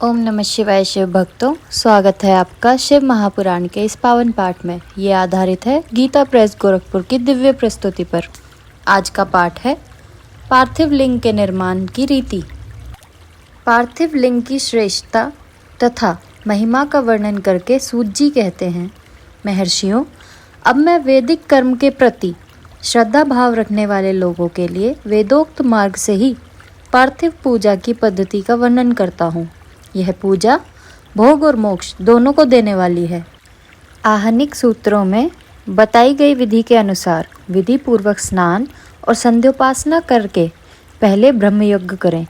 ओम नमः शिवाय। शिव भक्तों, स्वागत है आपका शिव महापुराण के इस पावन पाठ में। ये आधारित है गीता प्रेस गोरखपुर की दिव्य प्रस्तुति पर। आज का पाठ है पार्थिव लिंग के निर्माण की रीति। पार्थिव लिंग की श्रेष्ठता तथा महिमा का वर्णन करके सूत जी कहते हैं, महर्षियों, अब मैं वैदिक कर्म के प्रति श्रद्धा भाव रखने वाले लोगों के लिए वेदोक्त मार्ग से ही पार्थिव पूजा की पद्धति का वर्णन करता हूँ। यह पूजा भोग और मोक्ष दोनों को देने वाली है। आहनिक सूत्रों में बताई गई विधि के अनुसार विधि पूर्वक स्नान और संध्योपासना करके पहले ब्रह्मयज्ञ करें।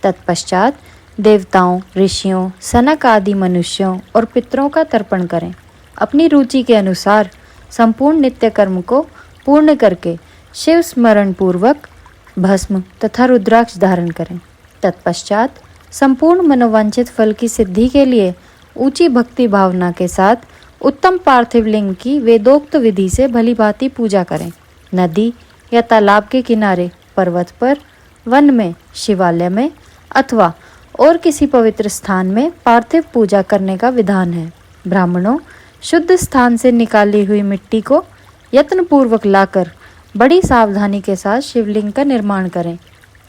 तत्पश्चात देवताओं, ऋषियों, सनक आदि मनुष्यों और पितरों का तर्पण करें। अपनी रुचि के अनुसार संपूर्ण नित्य कर्म को पूर्ण करके शिव स्मरण पूर्वक भस्म तथा रुद्राक्ष धारण करें। तत्पश्चात संपूर्ण मनोवांछित फल की सिद्धि के लिए ऊंची भक्ति भावना के साथ उत्तम पार्थिव लिंग की वेदोक्त विधि से भलीभांति पूजा करें। नदी या तालाब के किनारे, पर्वत पर, वन में, शिवालय में अथवा और किसी पवित्र स्थान में पार्थिव पूजा करने का विधान है। ब्राह्मणों, शुद्ध स्थान से निकाली हुई मिट्टी को यत्नपूर्वक लाकर बड़ी सावधानी के साथ शिवलिंग का निर्माण करें।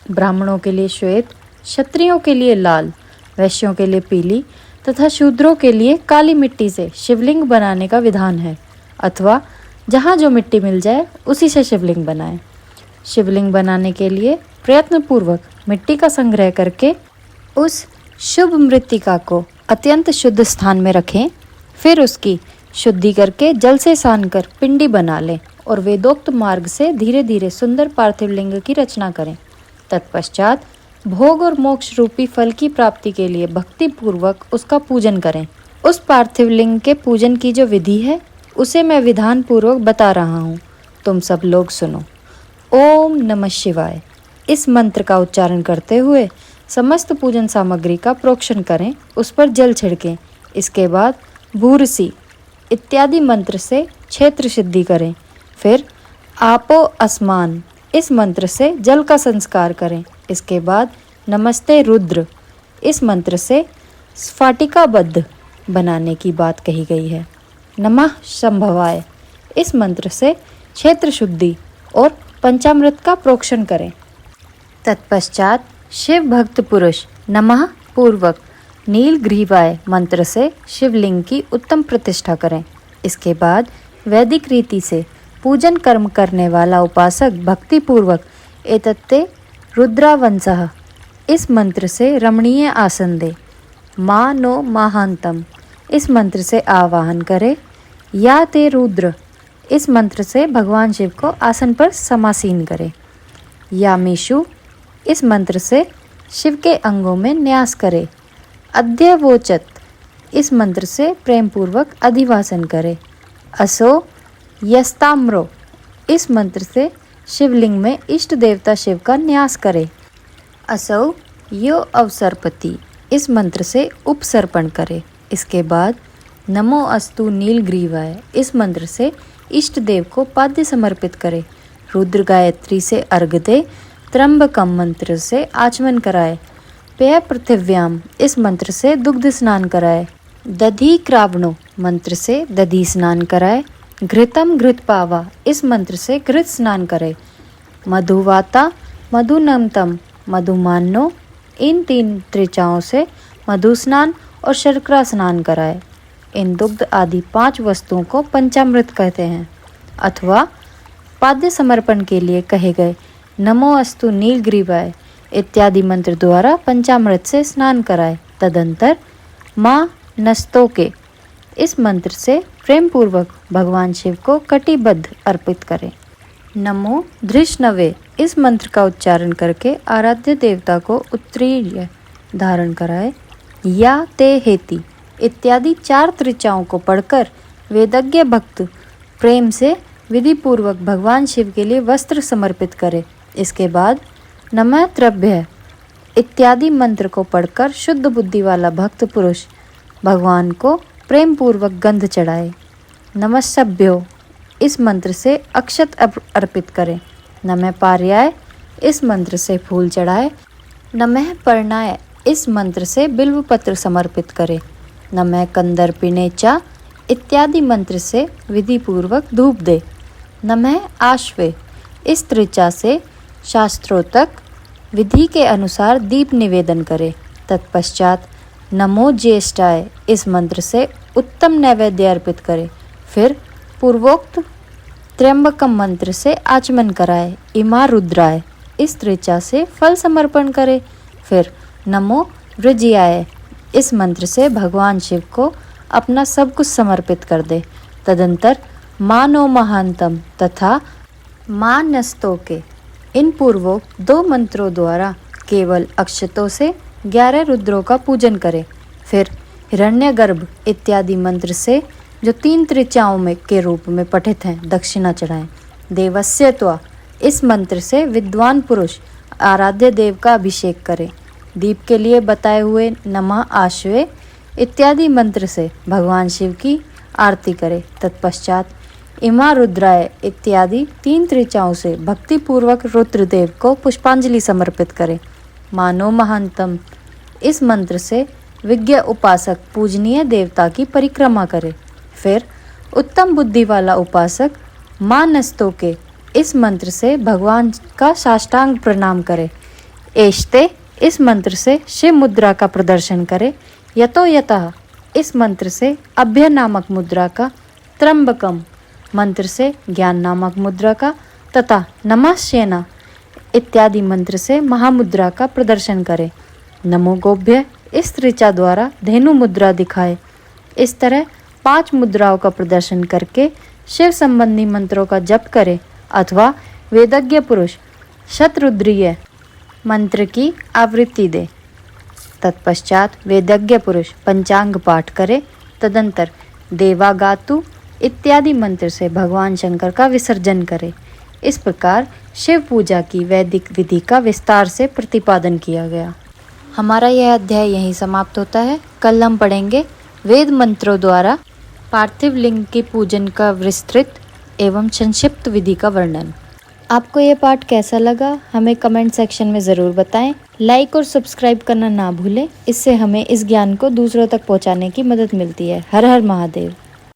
ब्राह्मणों के लिए श्वेत, क्षत्रियों के लिए लाल, वैश्यों के लिए पीली तथा शूद्रों के लिए काली मिट्टी से शिवलिंग बनाने का विधान है, अथवा जहाँ जो मिट्टी मिल जाए उसी से शिवलिंग बनाएं। शिवलिंग बनाने के लिए प्रयत्नपूर्वक मिट्टी का संग्रह करके उस शुभ मृत्तिका को अत्यंत शुद्ध स्थान में रखें। फिर उसकी शुद्धि करके जल से सान कर पिंडी बना लें और वेदोक्त मार्ग से धीरे धीरे सुंदर पार्थिव लिंग की रचना करें। तत्पश्चात भोग और मोक्ष रूपी फल की प्राप्ति के लिए भक्ति पूर्वक उसका पूजन करें। उस पार्थिव लिंग के पूजन की जो विधि है उसे मैं विधान पूर्वक बता रहा हूँ, तुम सब लोग सुनो। ओम नमः शिवाय इस मंत्र का उच्चारण करते हुए समस्त पूजन सामग्री का प्रोक्षण करें, उस पर जल छिड़कें। इसके बाद भूरसी इत्यादि मंत्र से क्षेत्र सिद्धि करें। फिर आपो अस्मान इस मंत्र से जल का संस्कार करें। इसके बाद नमस्ते रुद्र इस मंत्र से स्फाटिकाबद्ध बनाने की बात कही गई है। नमः संभवाय इस मंत्र से क्षेत्र शुद्धि और पंचामृत का प्रोक्षण करें। तत्पश्चात शिव भक्त पुरुष नमः पूर्वक नीलग्रीवाय मंत्र से शिवलिंग की उत्तम प्रतिष्ठा करें। इसके बाद वैदिक रीति से पूजन कर्म करने वाला उपासक भक्ति पूर्वक एतत्ते रुद्रावंसः इस मंत्र से रमणीय आसन दे। मा नो महांतम इस मंत्र से आवाहन करे। या ते रुद्र इस मंत्र से भगवान शिव को आसन पर समासीन करे। यामीशु इस मंत्र से शिव के अंगों में न्यास करे। अध्यवोचत इस मंत्र से प्रेम पूर्वक अधिवासन करे। असो यस्ताम्रो इस मंत्र से शिवलिंग में इष्ट देवता शिव का न्यास करे। असौ यो अवसरपति इस मंत्र से उपसर्पण करे। इसके बाद नमो अस्तु नीलग्रीवाय इस मंत्र से इष्ट देव को पाद्य समर्पित करे। रुद्र गायत्री से अर्घ दे। त्र्यंबकम मंत्र से आचमन कराए। पेय पृथिव्याम इस मंत्र से दुग्ध स्नान कराए। दधी क्रावणो मंत्र से दधी स्नान कराए। घृतम घृत पावा इस मंत्र से घृत स्नान करे। मधुवाता मधुनमतम मधुमानो इन 3 त्रिचाओं से मधु स्नान और शर्करा स्नान कराए। इन दुग्ध आदि 5 वस्तुओं को पंचामृत कहते हैं, अथवा पाद्य समर्पण के लिए कहे गए नमो अस्तु नीलग्रीवाय इत्यादि मंत्र द्वारा पंचामृत से स्नान कराए। तदंतर माँ नस्तोके इस मंत्र से प्रेम पूर्वक भगवान शिव को कटिबद्ध अर्पित करें। नमो धृष्णवे इस मंत्र का उच्चारण करके आराध्य देवता को उत्तरीय धारण कराए। या ते हेति इत्यादि 4 त्रिचाओं को पढ़कर वेदज्ञ भक्त प्रेम से विधि पूर्वक भगवान शिव के लिए वस्त्र समर्पित करे। इसके बाद नमः त्रभ्य इत्यादि मंत्र को पढ़कर शुद्ध बुद्धि वाला भक्त पुरुष भगवान को प्रेम पूर्वक गंध चढ़ाए। नमस्सभ्यो इस मंत्र से अक्षत अर्पित करें। नमः पार्याय इस मंत्र से फूल चढ़ाए। नमः पर्णाय इस मंत्र से बिल्व पत्र समर्पित करें। नमः कंदर्पिणे च इत्यादि मंत्र से विधि पूर्वक धूप दे। नमः आश्वे इस त्रिचा से शास्त्रोक्त विधि के अनुसार दीप निवेदन करें। तत्पश्चात नमो ज्येष्ठाय इस मंत्र से उत्तम नैवेद्य अर्पित करें। फिर पूर्वोक्त त्र्यंबकम मंत्र से आचमन कराए। इमा रुद्राय इस त्रिचा से फल समर्पण करें। फिर नमो वृज्याय इस मंत्र से भगवान शिव को अपना सब कुछ समर्पित कर दे। तदंतर मानो महांतम तथा मानस्तों के इन पूर्वोक्त 2 मंत्रों द्वारा केवल अक्षतों से 11 रुद्रों का पूजन करें। फिर हिरण्यगर्भ इत्यादि मंत्र से जो 3 त्रिचाओं में के रूप में पठित हैं दक्षिणा चढ़ाएं। देवस्य त्वा इस मंत्र से विद्वान पुरुष आराध्य देव का अभिषेक करें। दीप के लिए बताए हुए नमः आश्वे इत्यादि मंत्र से भगवान शिव की आरती करें। तत्पश्चात इमा रुद्राय इत्यादि 3 त्रिचाओं से भक्तिपूर्वक रुद्रदेव को पुष्पांजलि समर्पित करें। मानो महांतम इस मंत्र से विज्ञ उपासक पूजनीय देवता की परिक्रमा करे। फिर उत्तम बुद्धि वाला उपासक मानस्तों के इस मंत्र से भगवान का साष्टांग प्रणाम करे। एष्ते इस मंत्र से शिव मुद्रा का प्रदर्शन करे। यतो यतः इस मंत्र से अभ्य नामक मुद्रा का, त्र्यंबकम मंत्र से ज्ञान नामक मुद्रा का तथा नमः इत्यादि मंत्र से महामुद्रा का प्रदर्शन करें। नमो गोभ्य इस त्रिचा द्वारा धेनु मुद्रा दिखाए। इस तरह 5 मुद्राओं का प्रदर्शन करके शिव संबंधी मंत्रों का जप करे अथवा वेदज्ञ पुरुष शतरुद्रीय मंत्र की आवृत्ति दे। तत्पश्चात वेदज्ञ पुरुष पंचांग पाठ करे। तदंतर देवागातु इत्यादि मंत्र से भगवान शंकर का विसर्जन करे। इस प्रकार शिव पूजा की वैदिक विधि का विस्तार से प्रतिपादन किया गया। हमारा यह अध्याय यहीं समाप्त होता है। कल हम पढ़ेंगे वेद मंत्रों द्वारा पार्थिव लिंग के पूजन का विस्तृत एवं संक्षिप्त विधि का वर्णन। आपको यह पाठ कैसा लगा हमें कमेंट सेक्शन में ज़रूर बताएं। लाइक और सब्सक्राइब करना ना भूलें, इससे हमें इस ज्ञान को दूसरों तक पहुंचाने की मदद मिलती है। हर हर महादेव।